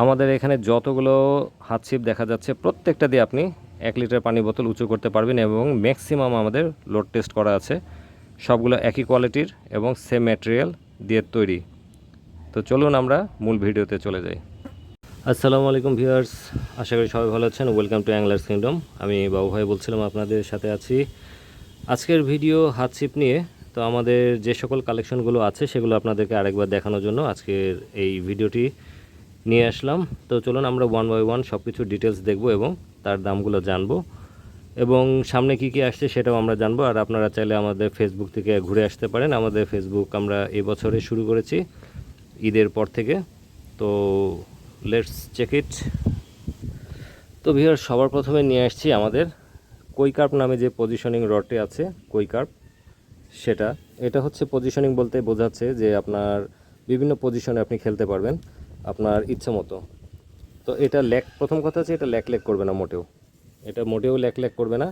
আমাদের এখানে যতগুলো হাত ছিপ দেখা যাচ্ছে প্রত্যেকটা দিয়ে আপনি 1 লিটার পানি বোতল উঁচু করতে পারবেন এবং ম্যাক্সিমাম আমাদের লোড টেস্ট করা আছে। সবগুলো একই কোয়ালিটির এবং সেম ম্যাটেরিয়াল দিয়ে তৈরি। তো চলুন আমরা মূল ভিডিওতে চলে যাই। আসসালামু আলাইকুম ভিউয়ার্স, আশা করি সবাই ভালো আছেন। Welcome to Anglers Kingdom. আমি বাবু ভাই বলছিলাম, আপনাদের সাথে আছি। আজকের ভিডিও হাত ছিপ নিয়ে। তো আমাদের যে সকল কালেকশনগুলো আছে সেগুলো আপনাদেরকে আরেকবার দেখানোর জন্য আজকের এই ভিডিওটি নিয়ে আসলাম। তো চলুন আমরা ওয়ান বাই ওয়ান সব কিছু ডিটেলস দেখব এবং তার দামগুলো জানবো এবং সামনে কি কি আসছে সেটাও আমরা জানবো। আর আপনারা চাইলে আমাদের ফেসবুক থেকে ঘুরে আসতে পারেন। আমাদের ফেসবুক আমরা এবছরে শুরু করেছি ঈদের পর থেকে। তো লেটস চেক ইট। তো ভিউয়ার, সবার প্রথমে নিয়ে আসছি আমাদের কৈকার্প নামে যে পজিশনিং রডটি আছে, কৈকার্প সেটা। এটা হচ্ছে পজিশনিং বলতে বোঝাচ্ছে যে আপনার বিভিন্ন পজিশনে আপনি খেলতে পারবেন আপনার ইচ্ছা মতো। তো এটা ল্যাক, প্রথম কথা হচ্ছে এটা ল্যাক করবে না মোটেও। এটা মোটেও ল্যাক করবে না।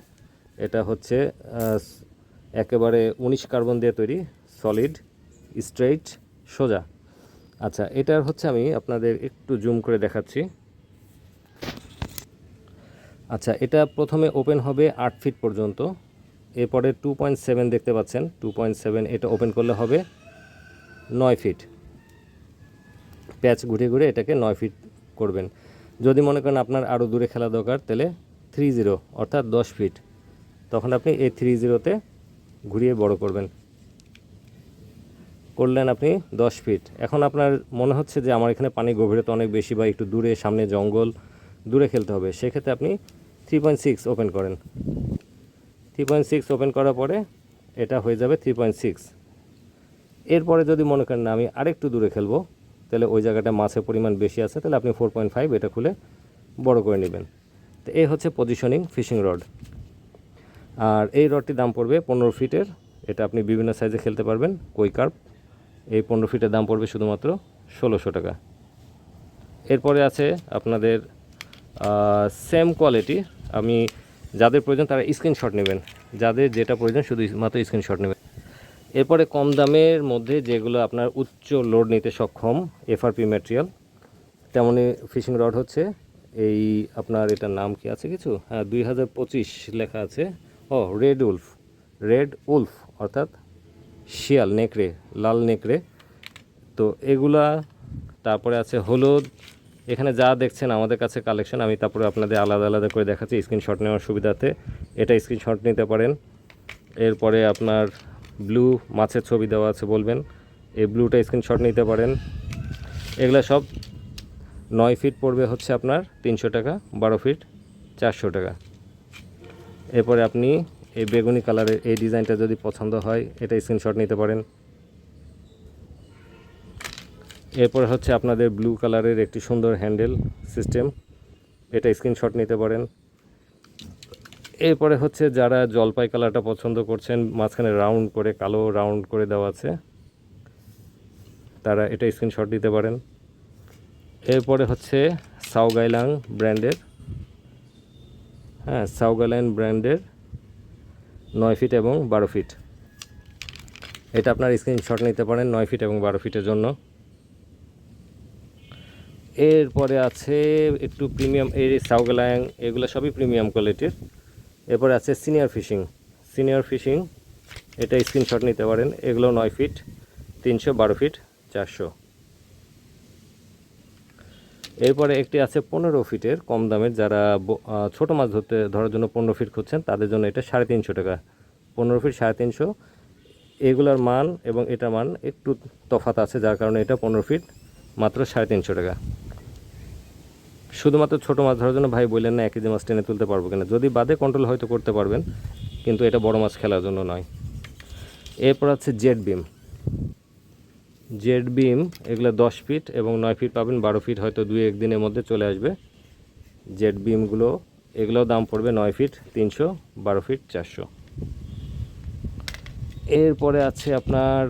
এটা হচ্ছে একেবারে 19 কার্বন দিয়ে তৈরি, সলিড, স্ট্রেইট, সোজা। আচ্ছা, এটার হচ্ছে আমি আপনাদের একটু জুম করে দেখাচ্ছি। আচ্ছা, এটা প্রথমে ওপেন হবে 8 ফিট পর্যন্ত। এরপরে 2.7 দেখতে পাচ্ছেন, 2.7 এটা ওপেন করলে হবে 9 ফিট। প্যাচ ঘুরে ঘুরে এটাকে 9 ফিট করবেন। যদি মনে করেন আপনার আরও দূরে খেলা দরকার, তাহলে 30 অর্থাৎ 10 ফিট, তখন আপনি এই 30তে ঘুরিয়ে বড় করবেন। করলেন আপনি 10 ফিট। এখন আপনার মনে হচ্ছে যে আমার এখানে পানি গভীরতা অনেক বেশি বা একটু দূরে, সামনে জঙ্গল, দূরে খেলতে হবে, সেক্ষেত্রে আপনি 3.6 ওপেন করেন। 3.6 ওপেন করার পরে এটা হয়ে যাবে 3.6। এরপরে যদি মনে করেন না আমি আরেকটু দূরে খেলবো, তাহলে ওই জায়গাটা মাছের পরিমাণ বেশি আছে, তাহলে আপনি 4.5 এটা খুলে বড় করে নেবেন। তো এই হচ্ছে পজিশনিং ফিশিং রড। আর এই রডটির দাম পড়বে 15 ফিটের। এটা আপনি বিভিন্ন সাইজে খেলতে পারবেন। কৈকার্প এই 15 ফিটের দাম পড়বে শুধুমাত্র 1600 টাকা। এরপরে আছে আপনাদের সেম কোয়ালিটি। আমি যাদের প্রয়োজন তারা স্ক্রিনশট নেবেন, যাদের যেটা প্রয়োজন শুধু মাত্র স্ক্রিনশট নেবেন। এরপরে কম দামের মধ্যে যেগুলো আপনার উচ্চ লোড নিতে সক্ষম, এফআরপি ম্যাটেরিয়াল, তেমনই ফিশিং রড হচ্ছে এই আপনার, এটার নাম কি আছে কিছু, হ্যাঁ 2025 লেখা আছে। রেড উলফ অর্থাৎ শিয়াল, নেকড়ে, লাল নেকড়ে। তো এগুলা, তারপরে আছে হলুদ। এখানে যা দেখছেন আমাদের কাছে কালেকশন, আমি তারপরে আপনাদের আলাদা আলাদা করে দেখাচ্ছি স্ক্রিনশট নেওয়ার সুবিধাতে। এটা স্ক্রিনশট নিতে পারেন। এরপরে আপনার ব্লু, মাছের ছবি দেওয়া আছে বলবেন, এই ব্লুটা স্ক্রিনশট নিতে পারেন। এগুলা সব 9 ফিট পড়বে হচ্ছে আপনার 300 টাকা, 12 ফিট 400 টাকা। এরপরে আপনি এই বেগুনি কালারের এই ডিজাইনটা যদি পছন্দ হয়, এটা স্ক্রিনশট নিতে পারেন। এরপর হচ্ছে আপনাদের ব্লু কালারের একটি সুন্দর হ্যান্ডেল সিস্টেম, এটা স্ক্রিনশট নিতে পারেন। এরপরে হচ্ছে যারা জলপাই কালারটা পছন্দ করছেন, মাঝখানে রাউন্ড করে, কালো রাউন্ড করে দেওয়া আছে, তারা এটা স্ক্রিনশট দিতে পারেন। এরপরে হচ্ছে সাউগাইলাং ব্র্যান্ডের, সাউগাইলাং ব্র্যান্ডের 9 ফিট এবং 12 ফিট, এটা আপনার স্ক্রিনশট নিতে পারেন 9 ফিট এবং 12 ফিটের জন্য। এরপরে আছে একটু প্রিমিয়াম, এই সাউগাইলাং এগুলো সবই প্রিমিয়াম কোয়ালিটির। এরপরে আছে সিনিয়র ফিশিং, এটা স্ক্রিনশট নিতে পারেন। এগুলো 9 ফিট 300, 12 ফিট 400। এরপরে একটি আছে 15 ফিটের কম দামের, যারা ছোট মাছ ধরার জন্য 15 ফিট খুঁজছেন তাদের জন্য এটা 350 টাকা। 15 ফিট 350। এগুলোর মান এবং এটার মান একটু তফাৎ আছে, যার কারণে এটা 15 ফিট মাত্র 350 টাকা। শুধুমাত্র ছোট মাছ ধরার জন্য ভাই বললেন না 1 কেজি মাছ টেনে তুলতে পারবো কিনা, যদি বাদে কন্ট্রোল হয়তো করতে পারবেন, কিন্তু এটা বড় মাছ খেলার জন্য নয়। এরপর আছে জেড বিম, এগুলো 10 ফিট এবং 9 ফিট পাবেন, 12 ফিট হয়তো 2-1 দিনের মধ্যে চলে আসবে। জেড বিমগুলো, এগুলোও দাম পড়বে 9 ফিট 300, 12 ফিট 400। এরপরে আছে আপনার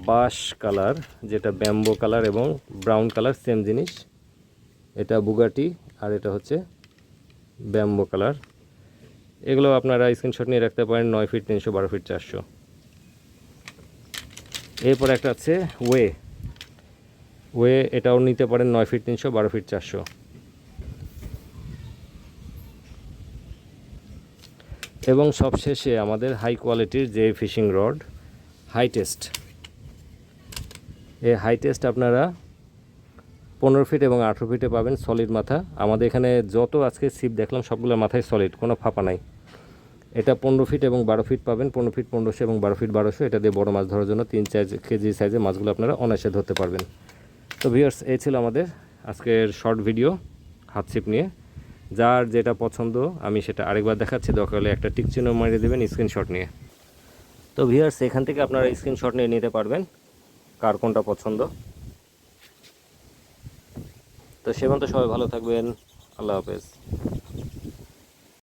বাশ কালার, যেটা ব্যাম্বো কালার এবং ব্রাউন কালার সেম জিনিস। এটা বুগাটি আর এটা হচ্ছে ব্যাম্বো কালার। এগুলো আপনারা স্ক্রিনশট নিয়ে রাখতে পারেন, 9 ফিট 300, 12 ফিট 400। এরপর একটা আছে ওয়ে এটাও নিতে পারেন 9 ফিট 300, 12 ফিট 400। এবং সবশেষে আমাদের হাই কোয়ালিটির যে ফিশিং রড হাই টেস্ট, এই হাই টেস্ট আপনারা 15 ফিট এবং 18 ফিটে পাবেন সলিড মাথা। আমাদের এখানে যত আজকে ছিপ দেখলাম সবগুলোর মাথায় সলিড, কোনো ফাঁপা নাই। এটা 15 ফিট এবং 12 ফিট পাবেন, 15 ফিট 1500 এবং 12 ফিট 1200। এটা দিয়ে বড় মাছ ধরার জন্য 3-4 কেজি সাইজের মাছগুলো আপনারা অনায়াসে ধরতে পারবেন। তো ভিউয়ার্স, এই ছিল আমাদের আজকের শর্ট ভিডিও হাত ছিপ নিয়ে। যার যেটা পছন্দ আমি সেটা আরেকবার দেখাচ্ছি, দরকার হলে একটা টিক চিহ্ন মারিয়ে দেবেন স্ক্রিনশট নিয়ে। তো ভিউয়ার্স, এখান থেকে আপনারা স্ক্রিনশট নিয়ে নিতে পারবেন কার কোনটা পছন্দ। তো সে পর্যন্ত সবাই ভালো থাকবেন, আল্লাহ হাফেজ।